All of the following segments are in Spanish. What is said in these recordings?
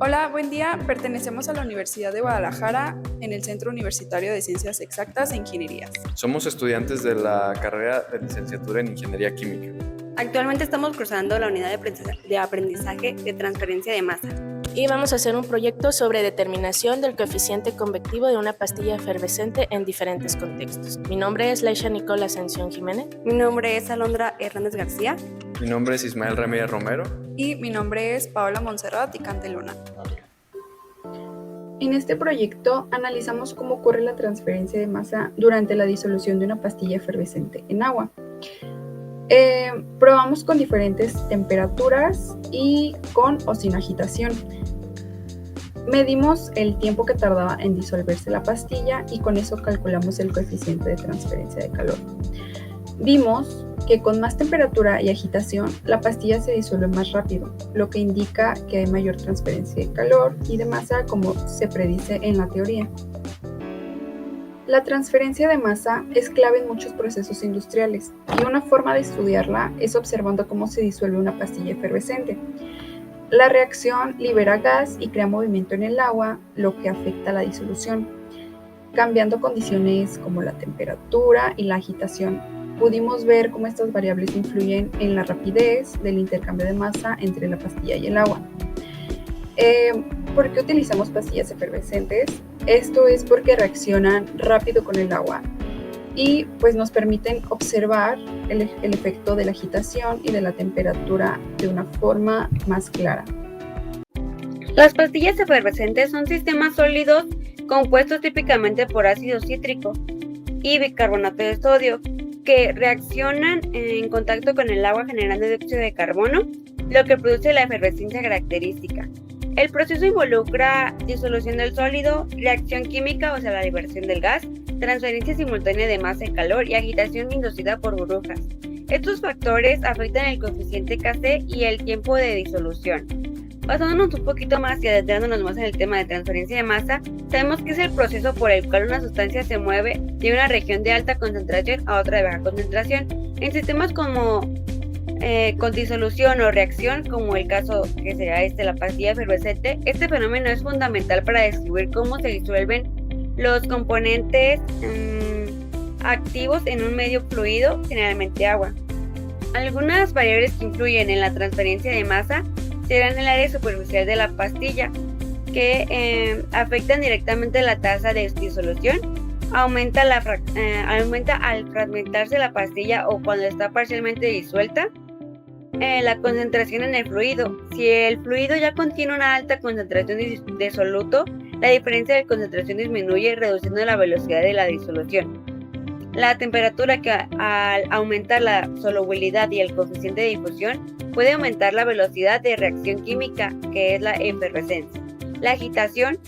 Hola, buen día. Pertenecemos a la Universidad de Guadalajara en el Centro Universitario de Ciencias Exactas e Ingenierías. Somos estudiantes de la carrera de licenciatura en Ingeniería Química. Actualmente estamos cursando la unidad de aprendizaje de transferencia de masa. Y vamos a hacer un proyecto sobre determinación del coeficiente convectivo de una pastilla efervescente en diferentes contextos. Mi nombre es Laisha Nicole Ascensión Jiménez. Mi nombre es Alondra Hernández García. Mi nombre es Ismael Ramírez Romero. Y mi nombre es Paola Montserrat Icante Luna. En este proyecto analizamos cómo ocurre la transferencia de masa durante la disolución de una pastilla efervescente en agua. Probamos con diferentes temperaturas y con o sin agitación. Medimos el tiempo que tardaba en disolverse la pastilla y con eso calculamos el coeficiente de transferencia de calor. Vimos que con más temperatura y agitación la pastilla se disuelve más rápido, lo que indica que hay mayor transferencia de calor y de masa como se predice en la teoría. La transferencia de masa es clave en muchos procesos industriales y una forma de estudiarla es observando cómo se disuelve una pastilla efervescente. La reacción libera gas y crea movimiento en el agua, lo que afecta la disolución. Cambiando condiciones como la temperatura y la agitación, pudimos ver cómo estas variables influyen en la rapidez del intercambio de masa entre la pastilla y el agua. ¿Por qué utilizamos pastillas efervescentes? Esto es porque reaccionan rápido con el agua y pues nos permiten observar el efecto de la agitación y de la temperatura de una forma más clara. Las pastillas efervescentes son sistemas sólidos compuestos típicamente por ácido cítrico y bicarbonato de sodio que reaccionan en contacto con el agua generando dióxido de carbono, lo que produce la efervescencia característica. El proceso involucra disolución del sólido, reacción química, o sea, la liberación del gas, transferencia simultánea de masa y calor y agitación inducida por burbujas. Estos factores afectan el coeficiente Kc y el tiempo de disolución. Basándonos un poquito más y adentrándonos más en el tema de transferencia de masa, sabemos que es el proceso por el cual una sustancia se mueve de una región de alta concentración a otra de baja concentración. En sistemas como con disolución o reacción, como el caso que sería la pastilla efervescente, este fenómeno es fundamental para describir cómo se disuelven los componentes activos en un medio fluido, generalmente agua. Algunas variables que influyen en la transferencia de masa serán el área superficial de la pastilla, que afectan directamente la tasa de disolución. Aumenta al fragmentarse la pastilla o cuando está parcialmente disuelta. La concentración en el fluido. Si el fluido ya contiene una alta concentración de soluto, la diferencia de concentración disminuye, reduciendo la velocidad de la disolución. La temperatura, que al aumentar la solubilidad y el coeficiente de difusión, puede aumentar la velocidad de reacción química, que es la efervescencia. La agitación,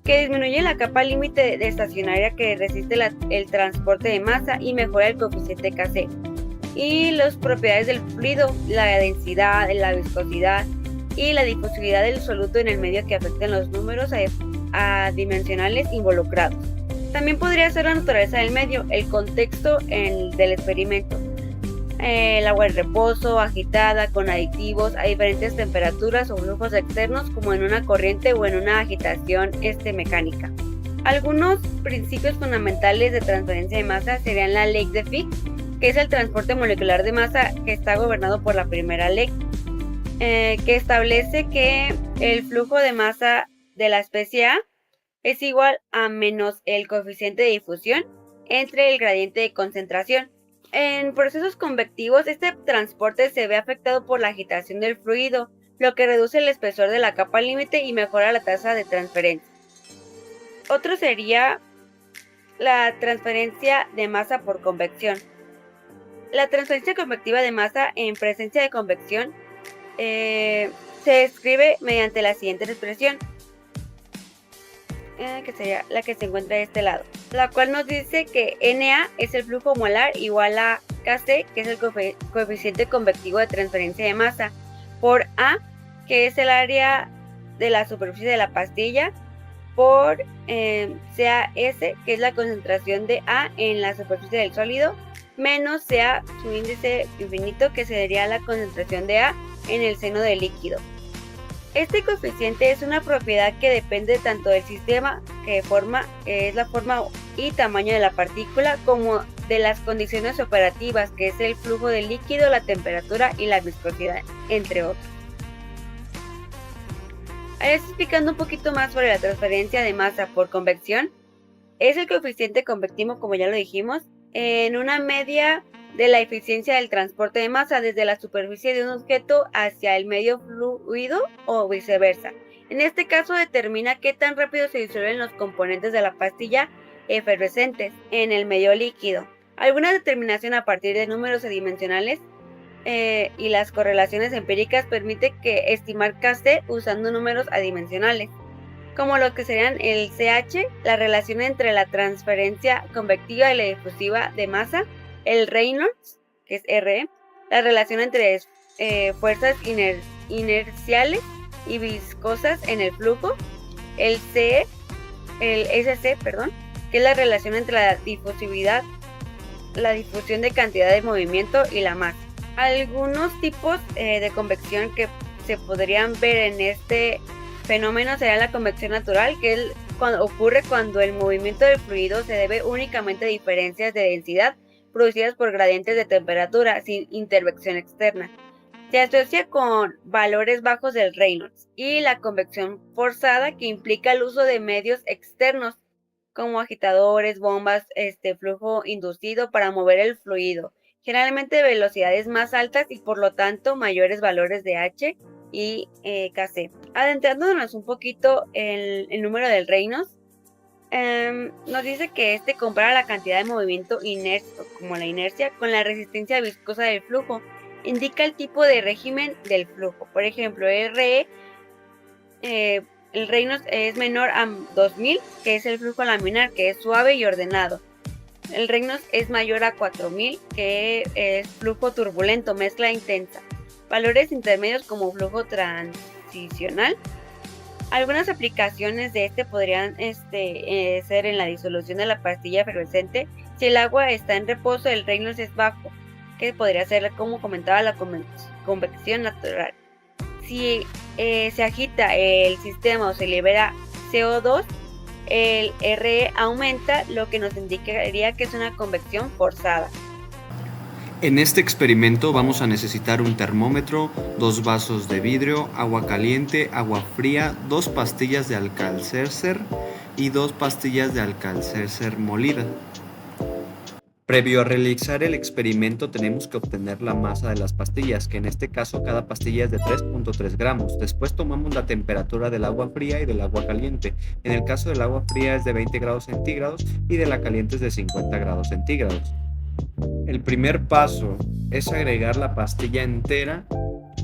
que disminuye la capa límite de estacionaria que resiste el transporte de masa y mejora el coeficiente Kc. Y las propiedades del fluido, la densidad, la viscosidad y la difusividad del soluto en el medio, que afectan los números adimensionales involucrados. También podría ser la naturaleza del medio, el contexto del experimento. El agua de reposo, agitada, con aditivos a diferentes temperaturas o flujos externos, como en una corriente o en una agitación mecánica. Algunos principios fundamentales de transferencia de masa serían la ley de Fick, que es el transporte molecular de masa, que está gobernado por la primera ley, que establece que el flujo de masa de la especie A es igual a menos el coeficiente de difusión entre el gradiente de concentración. En procesos convectivos, este transporte se ve afectado por la agitación del fluido, lo que reduce el espesor de la capa límite y mejora la tasa de transferencia. Otro sería la transferencia de masa por convección. La transferencia convectiva de masa en presencia de convección se describe mediante la siguiente expresión, que sería la que se encuentra de este lado, la cual nos dice que Na es el flujo molar igual a Kc, que es el coeficiente convectivo de transferencia de masa, por A, que es el área de la superficie de la pastilla, por CAS, que es la concentración de A en la superficie del sólido, menos sea su índice infinito, que sería la concentración de A en el seno del líquido. Este coeficiente es una propiedad que depende tanto del sistema que es la forma y tamaño de la partícula, como de las condiciones operativas, que es el flujo del líquido, la temperatura y la viscosidad, entre otros. Ahora explicando un poquito más sobre la transferencia de masa por convección, es el coeficiente convectivo, como ya lo dijimos, en una media de la eficiencia del transporte de masa desde la superficie de un objeto hacia el medio fluido o viceversa. En este caso determina qué tan rápido se disuelven los componentes de la pastilla efervescentes en el medio líquido. Alguna determinación a partir de números adimensionales y las correlaciones empíricas permite estimar Kc usando números adimensionales, como lo que serían el CH, la relación entre la transferencia convectiva y la difusiva de masa, el Reynolds, que es RE, la relación entre fuerzas inerciales y viscosas en el flujo, el SC, que es la relación entre la difusión de cantidad de movimiento y la masa. Algunos tipos de convección que se podrían ver en este fenómeno sería la convección natural, que ocurre cuando el movimiento del fluido se debe únicamente a diferencias de densidad producidas por gradientes de temperatura sin intervención externa. Se asocia con valores bajos del Reynolds, y la convección forzada, que implica el uso de medios externos como agitadores, bombas, flujo inducido para mover el fluido, generalmente de velocidades más altas y por lo tanto mayores valores de H y Kc. Adentrándonos un poquito en el número del Reynolds, nos dice que compara la cantidad de movimiento como la inercia con la resistencia viscosa del flujo. Indica el tipo de régimen del flujo. Por ejemplo, el Reynolds es menor a 2000, que es el flujo laminar, que es suave y ordenado. El Reynolds es mayor a 4000, que es flujo turbulento, mezcla intensa. Valores intermedios como flujo transicional. Algunas aplicaciones de podrían ser en la disolución de la pastilla efervescente. Si el agua está en reposo, el Reynolds es bajo, que podría ser, como comentaba, la convección natural. Si se agita el sistema o se libera CO2, el RE aumenta, lo que nos indicaría que es una convección forzada. En este experimento vamos a necesitar un termómetro, 2 vasos de vidrio, agua caliente, agua fría, 2 pastillas de Alka-Seltzer y 2 pastillas de Alka-Seltzer molida. Previo a realizar el experimento tenemos que obtener la masa de las pastillas, que en este caso cada pastilla es de 3.3 gramos. Después tomamos la temperatura del agua fría y del agua caliente. En el caso del agua fría es de 20 grados centígrados y de la caliente es de 50 grados centígrados. El primer paso es agregar la pastilla entera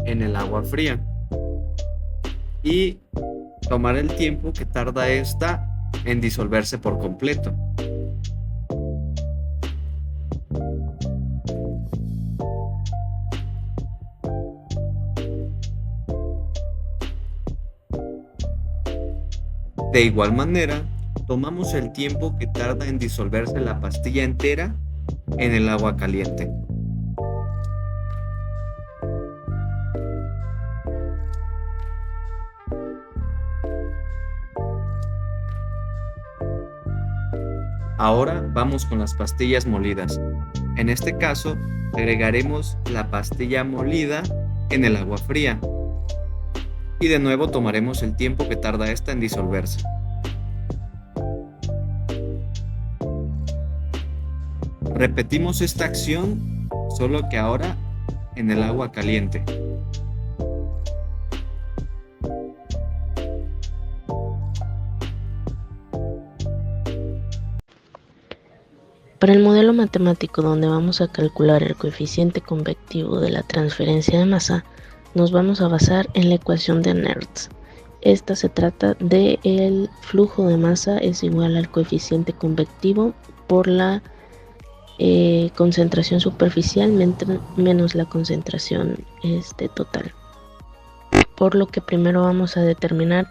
en el agua fría y tomar el tiempo que tarda esta en disolverse por completo. De igual manera, tomamos el tiempo que tarda en disolverse la pastilla entera en el agua caliente. Ahora vamos con las pastillas molidas. En este caso, agregaremos la pastilla molida en el agua fría. Y de nuevo tomaremos el tiempo que tarda esta en disolverse. Repetimos esta acción, solo que ahora en el agua caliente. Para el modelo matemático donde vamos a calcular el coeficiente convectivo de la transferencia de masa, nos vamos a basar en la ecuación de Nernst. Esta se trata de el flujo de masa es igual al coeficiente convectivo por la concentración superficial menos la concentración total. Por lo que primero vamos a determinar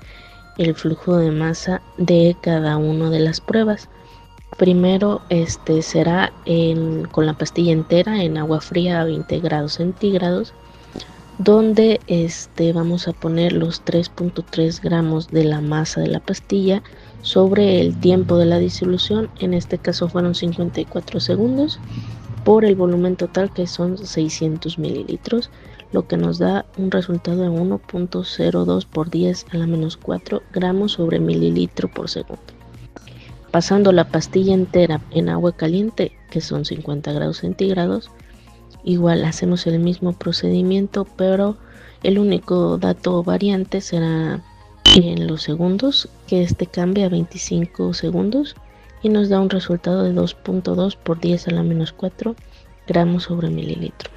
el flujo de masa de cada una de las pruebas. Primero será con la pastilla entera en agua fría a 20 grados centígrados. donde vamos a poner los 3.3 gramos de la masa de la pastilla sobre el tiempo de la disolución. En este caso fueron 54 segundos por el volumen total, que son 600 mililitros, lo que nos da un resultado de 1.02 por 10 a la menos 4 gramos sobre mililitro por segundo. Pasando la pastilla entera en agua caliente, que son 50 grados centígrados, igual hacemos el mismo procedimiento, pero el único dato variante será en los segundos, que cambia a 25 segundos y nos da un resultado de 2.2 por 10 a la menos 4 gramos sobre mililitro.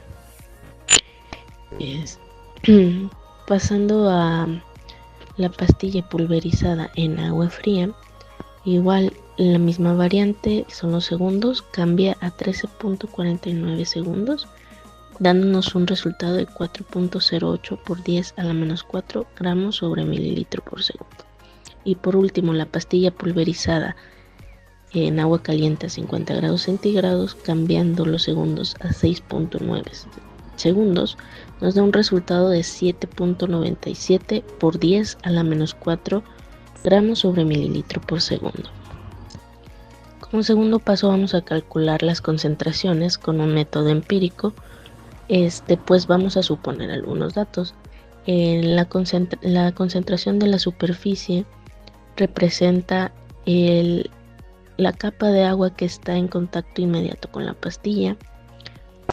Pasando a la pastilla pulverizada en agua fría, igual la misma variante, son los segundos, cambia a 13.49 segundos, dándonos un resultado de 4.08 por 10 a la menos 4 gramos sobre mililitro por segundo. Y por último, la pastilla pulverizada en agua caliente a 50 grados centígrados, cambiando los segundos a 6.9 segundos, nos da un resultado de 7.97 por 10 a la menos 4 gramos sobre mililitro por segundo. Como segundo paso vamos a calcular las concentraciones con un método empírico. Pues vamos a suponer algunos datos. La concentración de la superficie representa la capa de agua que está en contacto inmediato con la pastilla,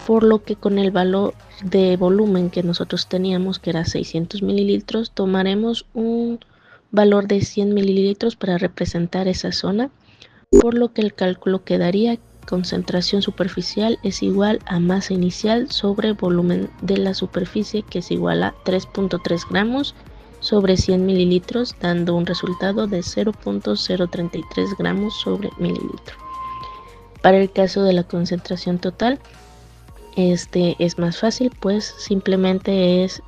por lo que con el valor de volumen que nosotros teníamos, que era 600 mililitros, tomaremos un valor de 100 mililitros para representar esa zona, por lo que el cálculo quedaría: concentración superficial es igual a masa inicial sobre volumen de la superficie, que es igual a 3.3 gramos sobre 100 mililitros, dando un resultado de 0.033 gramos sobre mililitro. Para el caso de la concentración total, es más fácil, pues simplemente es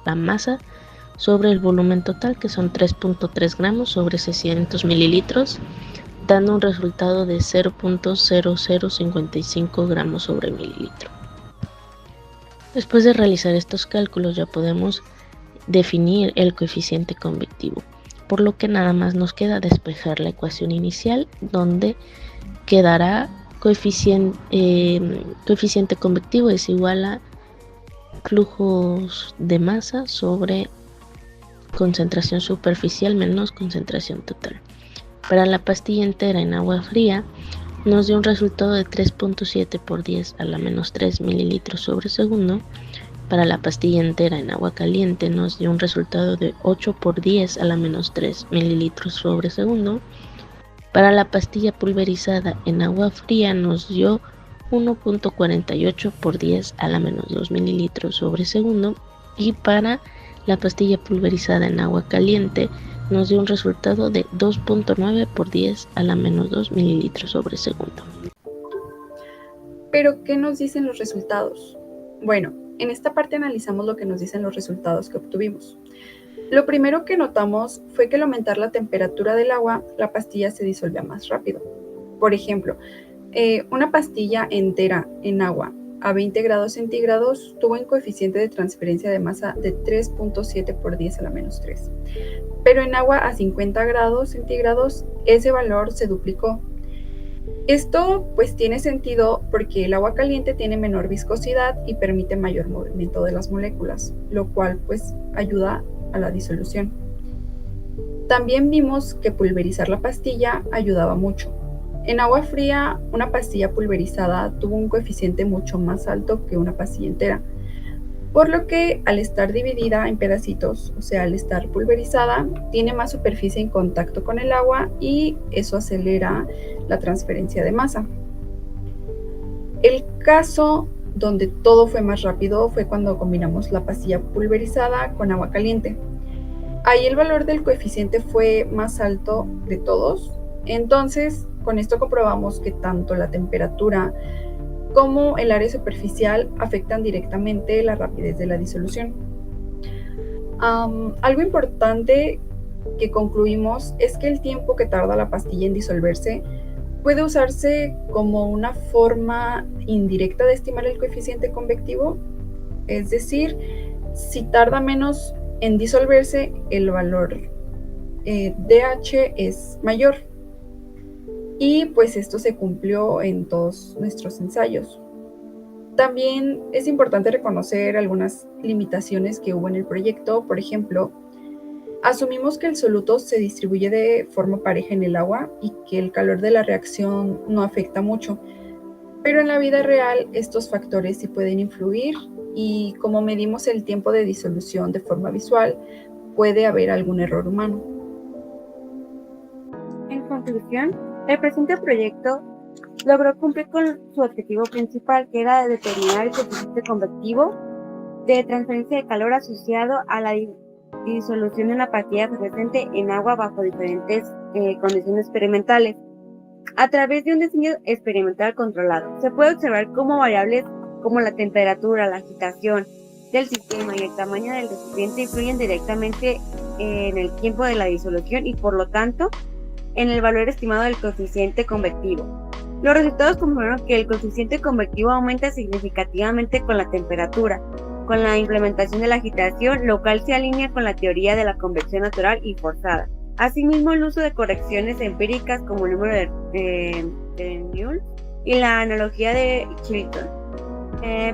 la masa sobre el volumen total, que son 3.3 gramos sobre 600 mililitros, dando un resultado de 0.0055 gramos sobre mililitro. Después de realizar estos cálculos ya podemos definir el coeficiente convectivo, por lo que nada más nos queda despejar la ecuación inicial, donde quedará coeficiente convectivo es igual a flujos de masa sobre concentración superficial menos concentración total. Para la pastilla entera en agua fría nos dio un resultado de 3.7 por 10 a la menos 3 mililitros sobre segundo. Para la pastilla entera en agua caliente nos dio un resultado de 8 por 10 a la menos 3 mililitros sobre segundo. Para la pastilla pulverizada en agua fría nos dio 1.48 por 10 a la menos 2 mililitros sobre segundo. Y para la pastilla pulverizada en agua caliente nos dio un resultado de 2.9 por 10 a la menos 2 mililitros sobre segundo. Pero, ¿qué nos dicen los resultados? Bueno, en esta parte analizamos lo que nos dicen los resultados que obtuvimos. Lo primero que notamos fue que al aumentar la temperatura del agua, la pastilla se disolvía más rápido. Por ejemplo, una pastilla entera en agua a 20 grados centígrados tuvo un coeficiente de transferencia de masa de 3.7 por 10 a la menos 3. Pero en agua a 50 grados centígrados ese valor se duplicó. Esto pues tiene sentido porque el agua caliente tiene menor viscosidad y permite mayor movimiento de las moléculas, lo cual pues ayuda a la disolución. También vimos que pulverizar la pastilla ayudaba mucho. En agua fría, una pastilla pulverizada tuvo un coeficiente mucho más alto que una pastilla entera, por lo que al estar dividida en pedacitos, o sea, al estar pulverizada, tiene más superficie en contacto con el agua y eso acelera la transferencia de masa. El caso donde todo fue más rápido fue cuando combinamos la pastilla pulverizada con agua caliente. Ahí el valor del coeficiente fue más alto de todos. Entonces, con esto comprobamos que tanto la temperatura como el área superficial afectan directamente la rapidez de la disolución. Algo importante que concluimos es que el tiempo que tarda la pastilla en disolverse puede usarse como una forma indirecta de estimar el coeficiente convectivo, es decir, si tarda menos en disolverse, el valor DH es mayor. Y pues esto se cumplió en todos nuestros ensayos. También es importante reconocer algunas limitaciones que hubo en el proyecto. Por ejemplo, asumimos que el soluto se distribuye de forma pareja en el agua y que el calor de la reacción no afecta mucho. Pero en la vida real estos factores sí pueden influir y como medimos el tiempo de disolución de forma visual, puede haber algún error humano. En conclusión, el presente proyecto logró cumplir con su objetivo principal, que era determinar el coeficiente convectivo de transferencia de calor asociado a la disolución de una pastilla fluorescente en agua bajo diferentes condiciones experimentales. A través de un diseño experimental controlado, se puede observar cómo variables como la temperatura, la agitación del sistema y el tamaño del recipiente influyen directamente en el tiempo de la disolución y por lo tanto en el valor estimado del coeficiente convectivo. Los resultados confirmaron que el coeficiente convectivo aumenta significativamente con la temperatura, con la implementación de la agitación, lo cual se alinea con la teoría de la convección natural y forzada. Asimismo, el uso de correcciones empíricas como el número de Newell y la analogía de Chilton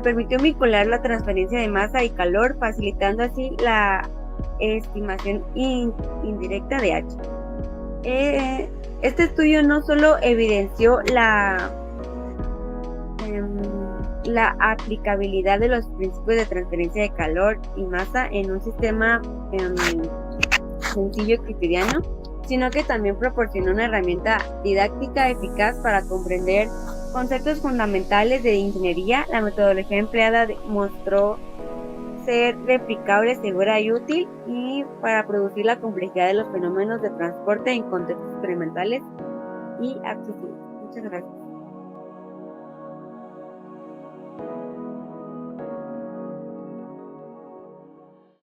permitió vincular la transferencia de masa y calor, facilitando así la estimación indirecta de H. Este estudio no solo evidenció la aplicabilidad de los principios de transferencia de calor y masa en un sistema sencillo y cotidiano, sino que también proporcionó una herramienta didáctica eficaz para comprender conceptos fundamentales de ingeniería. La metodología empleada mostró ser replicable, segura y útil, y para producir la complejidad de los fenómenos de transporte en contextos experimentales y accesibles. Muchas gracias.